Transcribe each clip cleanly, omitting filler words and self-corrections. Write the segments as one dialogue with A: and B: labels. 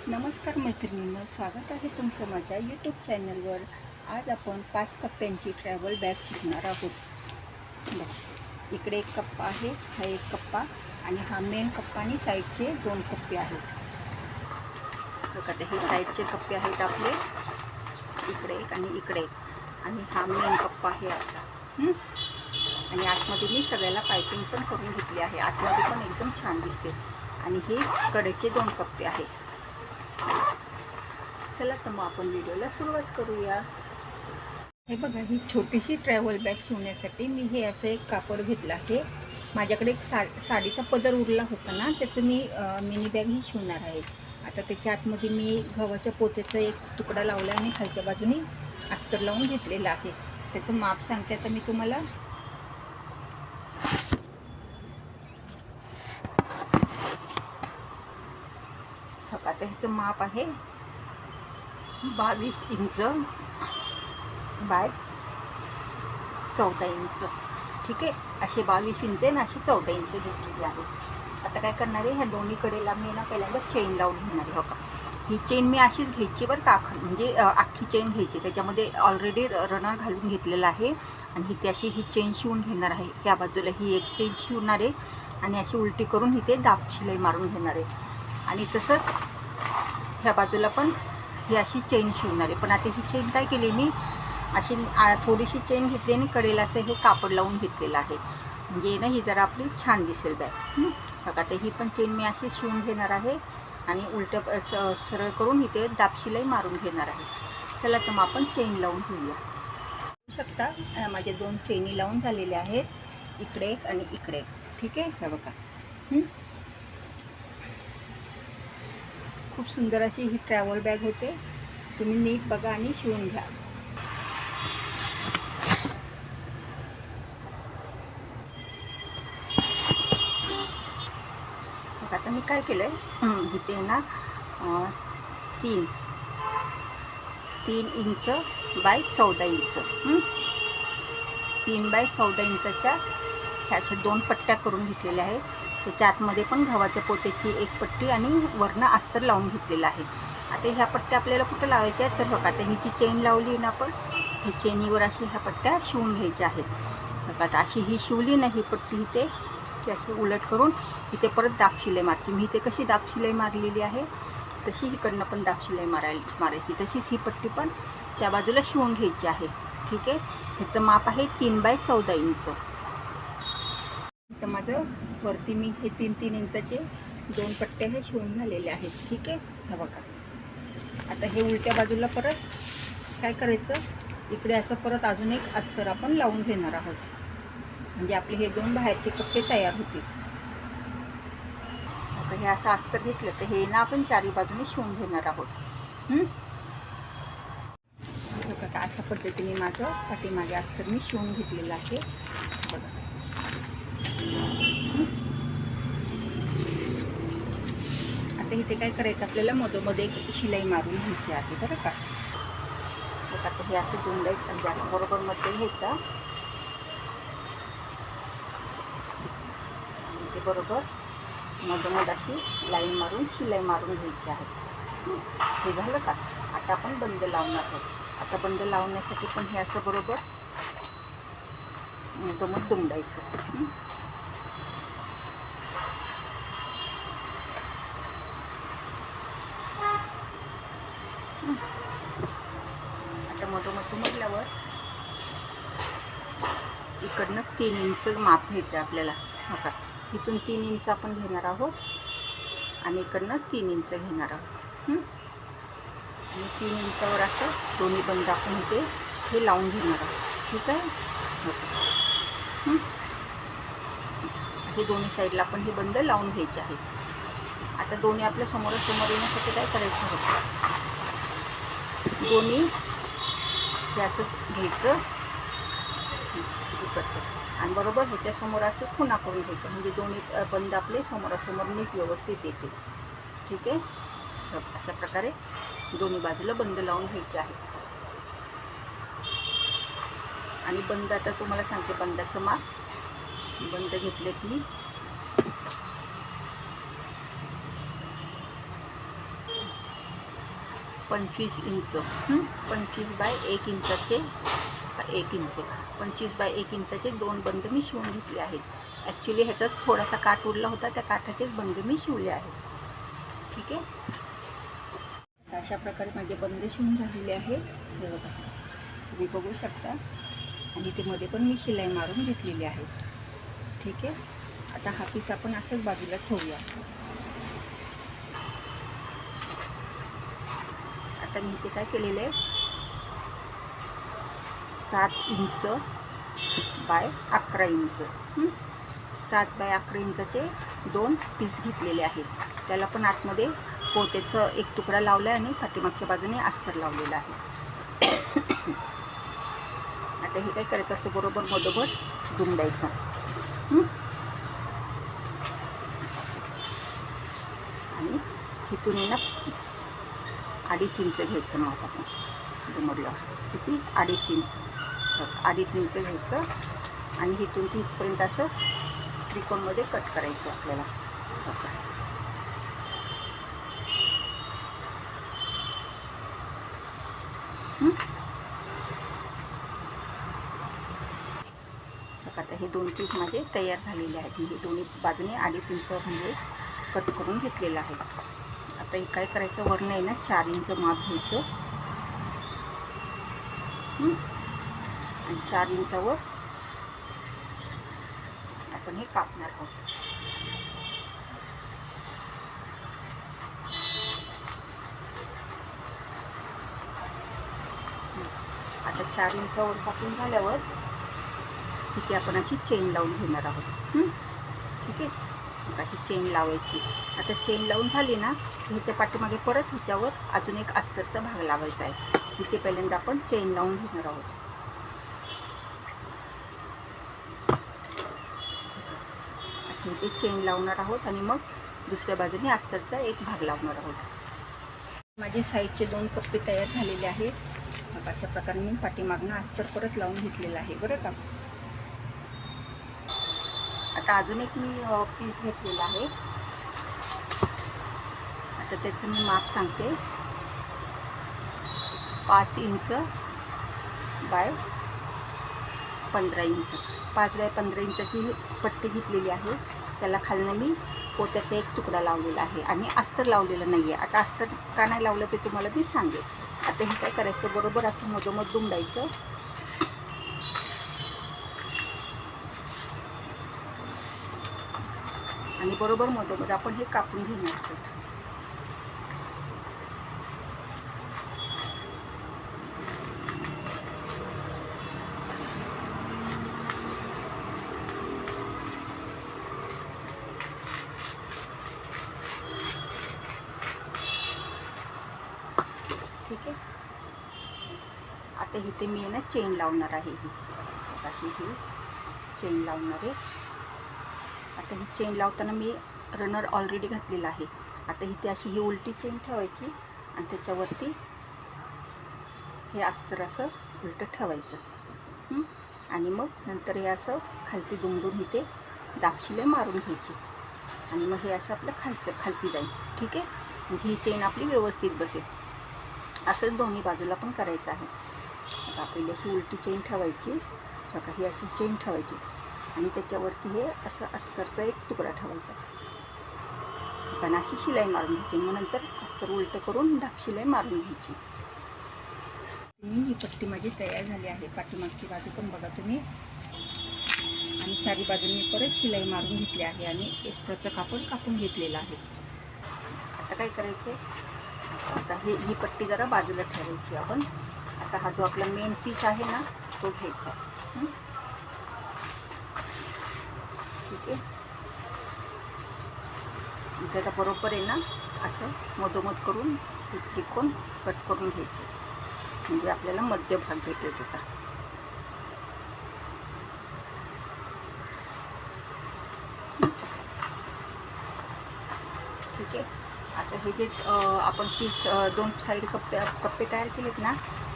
A: नमस्कार मैत्रिणींनो, स्वागत आहे तुमचं माझ्या यूट्यूब चॅनलवर। आज आपण 5 कप्प्यांची ट्रॅव्हल बॅग शिकणार आहोत। बघा, इकडे एक कप्पा आहे, हा एक कप्पा आणि हा मेन कप्पा आणि साईडचे 2 कप्पे आहेत। बघा, हे साईडचे कप्पे आहेत आपले, इकडे एक आणि इकडे एक, आणि हा मेन कप्पा आहे आपला। आणि आतमध्ये मी सगळ्याला पायपिंग पण करून घेतली आहे, आतमध्ये पण एकदम छान दिसते। आणि हे कडेचे 2 कप्पे आहेत। चला तर मग आपण व्हिडिओला सुरुवात करूया। हे बघा, ही छोटीशी ट्रॅव्हल बॅग शिवण्यासाठी मी हे असं एक कापड घेतलं आहे। माझ्याकडे एक साडीचा पदर उरला होता ना, त्याचं मी मिनी बॅग ही शिवणार आहे। आता त्याच्या आतमध्ये मी गव्हाच्या पोत्याचा एक तुकडा लावला आणि खालच्या बाजूने अस्तर लावून घेतलेला आहे। त्याचं माप सांगते आता मी तुम्हाला। आता ह्याचं माप आहे 22 इंच बाय 14 इंच। ठीक आहे, असे 22 इंच आणि असे 14 इंच घेतलेले आहे। आता काय करणार आहे, ह्या दोन्ही कडेला मी ना पहिल्यांदा चेन लावून घेणार आहे। हो का, ही चेन मी अशीच घ्यायची बरं का, म्हणजे अख्खी चेन घ्यायची। त्याच्यामध्ये ऑलरेडी रनर घालून घेतलेला आहे आणि इथे अशी ही चेन शिवून घेणार आहे। ह्या बाजूला ही एक चेन शिवणार आहे आणि अशी उलटी करून इथे दाब शिलाई मारून घेणार आहे। आणि तसंच ह्या बाजूला पण ही अशी चेन शिवणार आहे। पण आता ही चेन काय केली, मी अशी थोडीशी चेन घेतली आणि कडेला असं हे कापड लावून घेतलेलं आहे, म्हणजे ना ही जरा आपली छान दिसेल बॅग। बघा, आता ही पण चेन मी अशी शिवून घेणार आहे आणि उलटं सरळ करून इथे दाब शिलाई मारून घेणार आहे। चला तर मग आपण चेन लावून घेऊया। बघू शकता, माझे 2 चेनी लावून झालेल्या आहेत, इकडे एक आणि इकडे एक। ठीक आहे, हे बघा, खूप सुंदर अशी ही ट्रॅव्हल बॅग होते। तुम्ही नीट बघा आणि शिवून घ्या। आता मी काय केलंय, इथे ना 3 इंच बाय 14 इंच, 3 बाय 14 इंचाच्या ह्या अशा 2 पट्ट्या करून घेतलेल्या आहेत। त्याच्या आतमध्ये पण गव्हाच्या पोत्याची एक पट्टी आणि वरनं अस्तर लावून घेतलेलं आहे। आता ह्या पट्ट्या आपल्याला कुठं लावायच्या आहेत, तर बघा, आता ही जी चेन लावली ना आपण, ही चेनीवर अशी ह्या पट्ट्या शिवून घ्यायच्या आहेत। बघा, आता अशी ही शिवली ना ही पट्टी, इथे ती अशी उलट करून इथे परत दाब शिलाई मारायची। मी इथे कशी दाब शिलाई मारलेली आहे तशी इकडनं पण दाब शिलाई मारायची। तशीच ही पट्टी पण त्या बाजूला शिवून घ्यायची आहे। ठीक आहे, ह्याचं माप आहे 3 बाय 14 इंच। तर माझं वरती मी हे 3 इंचाचे 2 पट्टे हे शिवून झालेले आहेत। ठीक आहे, हे बघा, आता हे उलट्या बाजूला परत काय करायचं, इकडे असं परत अजून एक अस्तर आपण लावून घेणार आहोत, म्हणजे आपले हे 2 बाहेरचे कप्पे तयार होतील। आता हे असं अस्तर घेतलं तर हे ना आपण चारी बाजूने शिवून घेणार आहोत। बघा, अशा पद्धतीने माझं पाठीमागे अस्तर मी शिवून घेतलेलं आहे। बघा, आता इथे काय करायचं, आपल्याला मधोमध एक शिलाई मारून घ्यायची आहे बरं का। बघा, आता हे असं गुंडायचं म्हणजे असं बरोबर मध्ये घ्यायचा आणि ते बरोबर मधोमध अशी लाईन मारून शिलाई मारून घ्यायची आहे। हे झालं का, आता आपण बंद लावणार आहोत। आता बंद लावण्यासाठी पण हे असं बरोबर मधोमध दुमडायचं। आता मधोमध दुमडल्यावर इकडनं 3 इंच माप घ्यायचं आपल्याला। बघा, इथून 3 इंच आपण घेणार आहोत आणि इकडनं 3 इंच घेणार आहोत। आणि 3 इंचावर असं दोन्ही बंद आपण इथे हे लावून घेणार आहोत। ठीक आहे, असे दोन्ही साईडला आपण हे बंद लावून घ्यायचे आहेत। आता दोन्ही आपल्या समोरासमोर येण्यासाठी काय करायचं होतं, दोन्ही हे असं घ्यायचं इकडचं आणि बरोबर ह्याच्यासमोर असं खुणा करून घ्यायचं, म्हणजे दोन्ही बंद आपले समोरासमोर नीट व्यवस्थित येते। ठीक आहे, तर अशा प्रकारे दोन्ही बाजूला बंद लावून घ्यायचे आहेत। आणि बंद आता तुम्हाला सांगते, बंदाचं माप बंद घेतलेत मी, 25 इंच 25 बाय 1 इंचाचे 1 इंच 25 बाय 1 इंचाचे 2 बंद मी शिवून घेतले आहेत. ॲक्च्युली ह्याचाच थोडासा काठ उरला होता, त्या काठाचेच बंद मी शिवले आहेत. ठीक आहे. तर अशा प्रकारे माझे बंद शिवून झालेले आहेत. हे बघा, तुम्ही बघू शकता. आणि ते मध्ये पण मी शिलाई मारून घेतलेली आहे. ठीक आहे. आता हा पीस आपण असंच बाजूला ठेवूया. आता मी इथे काय केलेलं आहे, 7 इंच बाय 11 इंच 7 बाय 11 इंचाचे 2 पीस घेतलेले आहेत. त्याला पण आतमध्ये पोत्याचं एक तुकडा लावला आहे आणि पाठीमागच्या बाजूने अस्तर लावलेलं आहे. आता हे काय करायचं, असं बरोबर मधोमध दुमडायचं. आणि इथून ना 2.5 इंच घ्यायचं. मग आपण दुमडलं किती, 2.5 इंच 2.5 इंच घ्यायचं आणि इथून ते इथपर्यंत असं त्रिकोणमध्ये कट करायचं आपल्याला. ओके. आता हे 2 पीस माझे तयार झालेले आहेत. मी हे दोन्ही बाजूने 2.5 इंच म्हणजे कट करून घेतलेलं आहे. आता हे काय करायचं, वरनं आहे ना 4 इंच माप घ्यायचं आणि 4 इंचावर आपण हे कापणार आहोत. आता 4 इंचावर कापून झाल्यावर इथे आपण अशी चेन लावून घेणार आहोत. ठीक आहे. अशी चेन लावायची. आता चेन लावून झाली ना, ह्याच्या पाठीमागे परत ह्याच्यावर अजून एक अस्तरचा भाग लावायचा आहे. इथे पहिल्यांदा आपण चेन लावून घेणार आहोत. अशी इथे चेन लावणार आहोत आणि मग दुसऱ्या बाजूने अस्तरचा एक भाग लावणार आहोत. माझे साईडचे 2 कप्पे तयार झालेले आहेत. मग अशा प्रकारे मी पाठीमागनं अस्तर परत लावून घेतलेलं आहे बरं का. आता अजून एक मी पीस घेतलेला आहे. आता त्याचं मी माप सांगते. 5 इंच बाय 15 इंच 5 बाय 15 इंचाची पट्टी घेतलेली आहे. त्याला खालनं मी पोत्याचा एक तुकडा लावलेला आहे आणि अस्तर लावलेलं नाही आहे. आता अस्तर का नाही लावलं ते तुम्हाला मी सांगेन. आता हे काय करायचं, बरोबर असं मधोमध दुमडायचं आणि बरोबर मधोमध आपण हे कापून घेणार आहोत. ठीक आहे. आता इथे मी ना चेन लावणार आहे. ही अशी ही चेन लावणार आहे. आता ही चेन लावताना मी रनर ऑलरेडी घातलेला आहे. आता इथे अशी ही उलटी चेन ठेवायची आणि त्याच्यावरती हे अस्तर असं उलटं ठेवायचं आणि मग नंतर हे असं खालती दुमडून इथे दाबशिले मारून घ्यायची आणि मग हे असं आपलं खालती जाईल. ठीक आहे. म्हणजे ही चेन आपली व्यवस्थित बसेल. असंच दोन्ही बाजूला पण करायचं आहे. आता आपल्याला अशी उलटी चेन ठेवायची. बघा, ही अशी चेन ठेवायची आणि त्याच्यावरती हे असं अस्तरचा एक तुकडा ठेवायचा. पण अशी शिलाई मारून घ्यायची. मग नंतर अस्तर उलटं करून दाबशिलाई मारून घ्यायची. ही पट्टी माझी तयार झाली आहे. पाठीमागची बाजू पण बघा तुम्ही. आणि चारी बाजूंनी परत शिलाई मारून घेतली आहे आणि एक्स्ट्राचं कापड कापून घेतलेलं आहे. आता काय करायचं, आता ही पट्टी जरा बाजूला ठेवायची आपण. आता हा जो आपला मेन पीस आहे ना, तो घ्यायचा. ठीक आहे. इथे आता बरोबर आहे ना, असं मधोमध करून हे त्रिकोण कट करून घ्यायचे म्हणजे आपल्याला मध्य भाग भेटेल त्याचा. ठीक आहे. आता हे जे आपण पीस 2 साईड कप्पे तयार केलेत ना,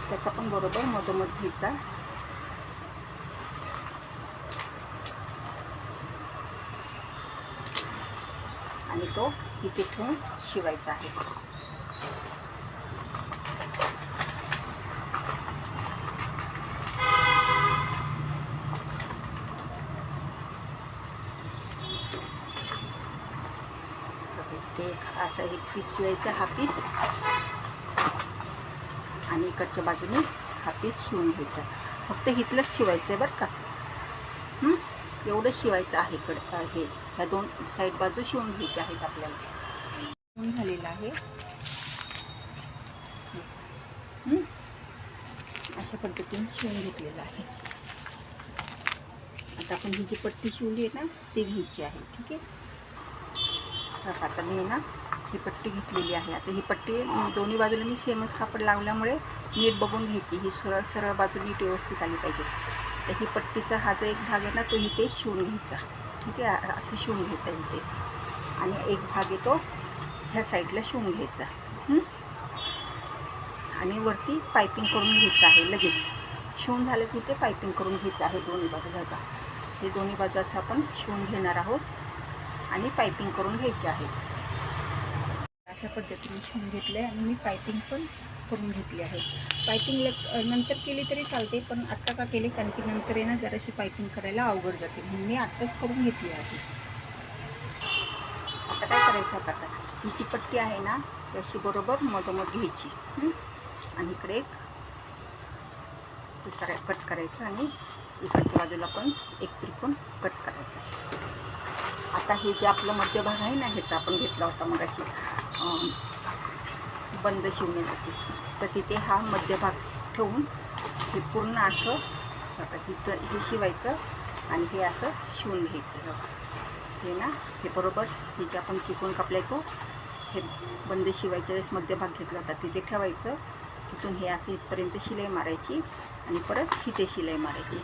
A: त्याचा पण बरोबर मधोमध घ्यायचा आणि तो इथे ठेवून शिवायचा आहे. असा एक पीस शिवायचा, हा पीस, आणि इकडच्या बाजूने हा पीस शिवून घ्यायचा. फक्त इथलंच शिवायचं आहे बरं का. एवढं शिवायचं आहे. हे ह्या 2 साईड बाजू शिवून घ्यायच्या आहेत आपल्याला. शिवून झालेलं आहे. अशा पद्धतीने शिवून घेतलेलं आहे. आता आपण ही जी पट्टी शिवली आहे ना ती घ्यायची आहे. ठीक आहे. आता मी ना ही पट्टी घेतलेली आहे. आता ही पट्टी दोन्ही बाजूला मी सेमच कापड लावल्यामुळे नीट बघून घ्यायची. ही सरळ बाजू नीट व्यवस्थित आली पाहिजे. तर ही पट्टीचा हा जो एक भाग आहे ना तो इथे शिवून घ्यायचा. ठीक आहे. असं शिवून घ्यायचा इथे, आणि एक भाग येतो ह्या साईडला शिवून घ्यायचा. आणि वरती पायपिंग करून घ्यायचं आहे. लगेच शिवून झालं की इथे पायपिंग करून घ्यायचं आहे दोन्ही बाजू. बघा, हे दोन्ही बाजू असं आपण शिवून घेणार आहोत आणि पायपिंग करून घ्यायची आहे. अशा पद्धतीने शिवून घेतलं आहे आणि मी पायपिंग पण करून घेतली आहे. पायपिंग नंतर केली तरी चालते, पण आत्ता का केली कारण की नंतर आहे ना जराशी पायपिंग करायला अवघड जाते, म्हणून मी आत्ताच करून घेतली आहे. आता काय करायचं, आता ही जी पट्टी आहे ना अशी बरोबर मधोमध घ्यायची, आणि इकडे एक कट करायचं, आणि इकडच्या बाजूला पण एक त्रिकोण कट करायचा. आता हे जे आपलं मध्यभाग आहे ना ह्याचा आपण घेतला होता मग अशी बंद शिवण्यासाठी, तर तिथे हा मध्यभाग ठेवून हे पूर्ण असं इथं हे शिवायचं आणि हे असं शिवून घ्यायचं. हे ना हे बरोबर हे जे आपण त्रिकोण कापला तो हे बंद शिवायच्या वेळेस मध्यभाग घेतला होता तिथे ठेवायचं. तिथून हे असं इथपर्यंत शिलाई मारायची आणि परत इथे शिलाई मारायची,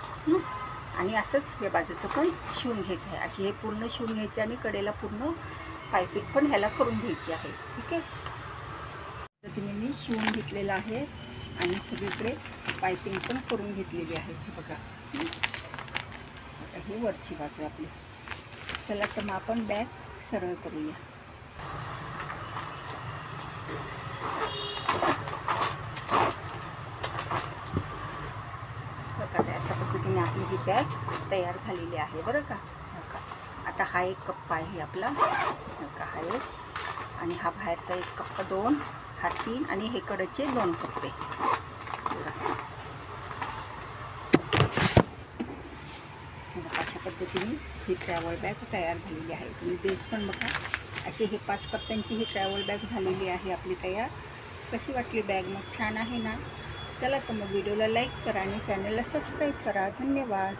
A: आणि असंच हे बाजूचं पण शिवून घ्यायचं आहे. अशी हे पूर्ण शिवून घ्यायचं आणि कडेला पूर्ण पायपिंग पण ह्याला करून घ्यायची आहे. ठीक आहे. पद्धतीने मी शिवून घेतलेलं आहे आणि सगळीकडे पायपिंग पण करून घेतलेली आहे. हे बघा, आता ही वरची बाजू आपली. चला तर मग आपण बॅग सरळ करूया. अशा पद्धतीने आपली ही बॅग तयार झालेली आहे बरं का. आता हा एक कप्पा आहे आपला, हा एक, आणि हा बाहेरचा एक कप्पा 2, हा 3, आणि हे कडचे 2 कप्पे. अशा पद्धतीने ही ट्रॅव्हल बॅग तयार झालेली आहे. तुम्ही ड्रेस पण बघा, अशी ही 5 कप्प्यांची ही ट्रॅव्हल बॅग झालेली आहे आपली तयार. कशी वाटली बॅग? मग छान आहे ना. चला तर मग व्हिडिओला लाईक करा आणि चॅनलला सबस्क्राईब करा. धन्यवाद.